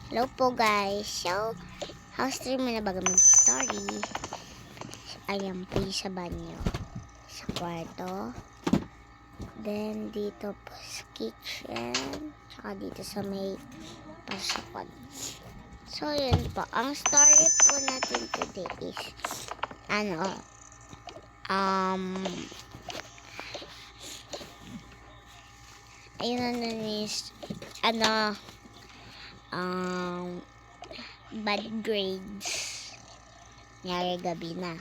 Hello po guys. So, house tour mo na bago mag-story. Ayan po yung sa banyo. Sa kwarto. Then, dito po sa kitchen. Tsaka dito sa may pasokon. So, yun po. Ang story po natin today is, bad grades. Nyari gabi na.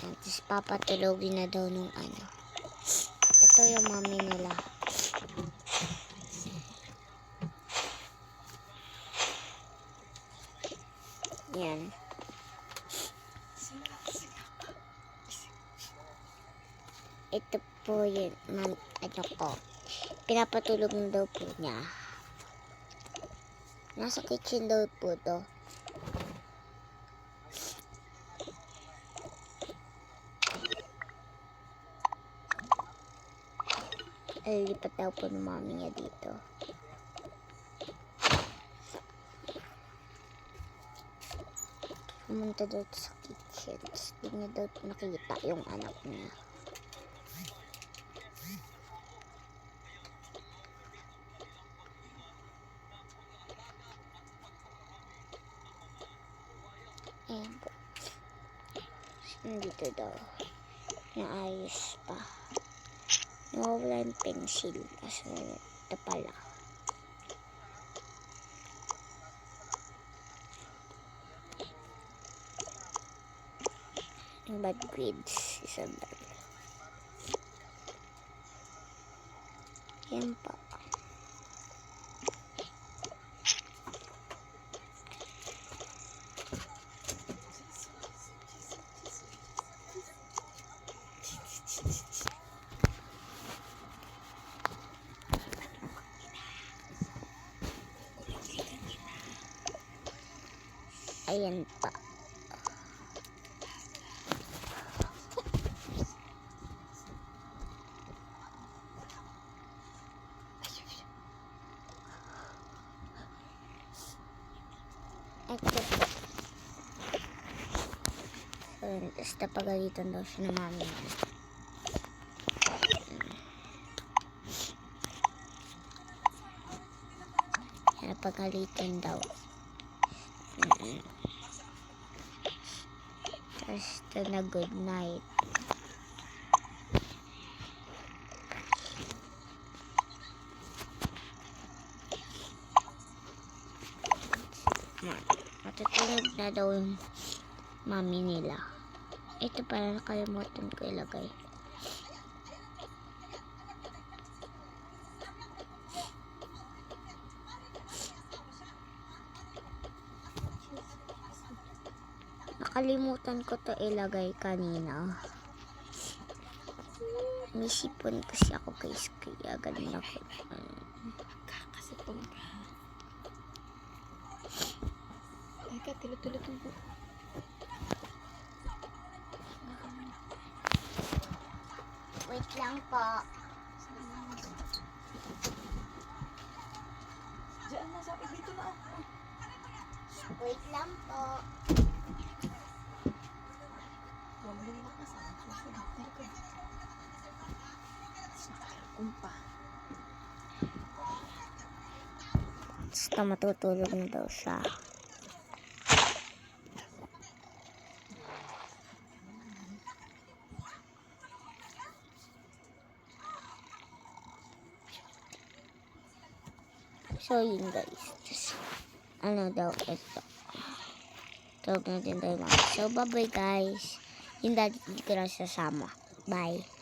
Tapos papatulogin na daw nung Ito yung mami nila. Yan. Ito po yun, pinapatulog na daw po niya. Nasa kitchen daw po to. Ay, lipat daw po ng mami niya dito. Pumunta daw sa kitchen. Hindi niya daw nakita yung anak niya. Ayan po. Nandito daw. Naayos pa. Nawawala yung pencil. Kasi ito pala. Yung bad grades. Isabel. Yan pa. Ayan pa. Ito po. So, tapos napagalitan daw siya ng mami niya. Napagalitan daw. Tapos ito na good night. Matutulog na daw yung mami nila. Ito pala nakalimutan ko ilagay. Nakalimutan ko to ilagay kanina. May sipon kasi ako guys. Kaya ganun ako. Kakasipon ka. Ay ka, tilo-tilo po. Wait lang po. Diyan na, sabi dito na. Wait lang po. Huwag mo lakas. Susunod. Teka. Kumpa. Basta matutulog na daw siya. So yun guys. Just, daw ito. Tulog na din tayo. So bye bye guys. Yung dati ko na sasama. Bye.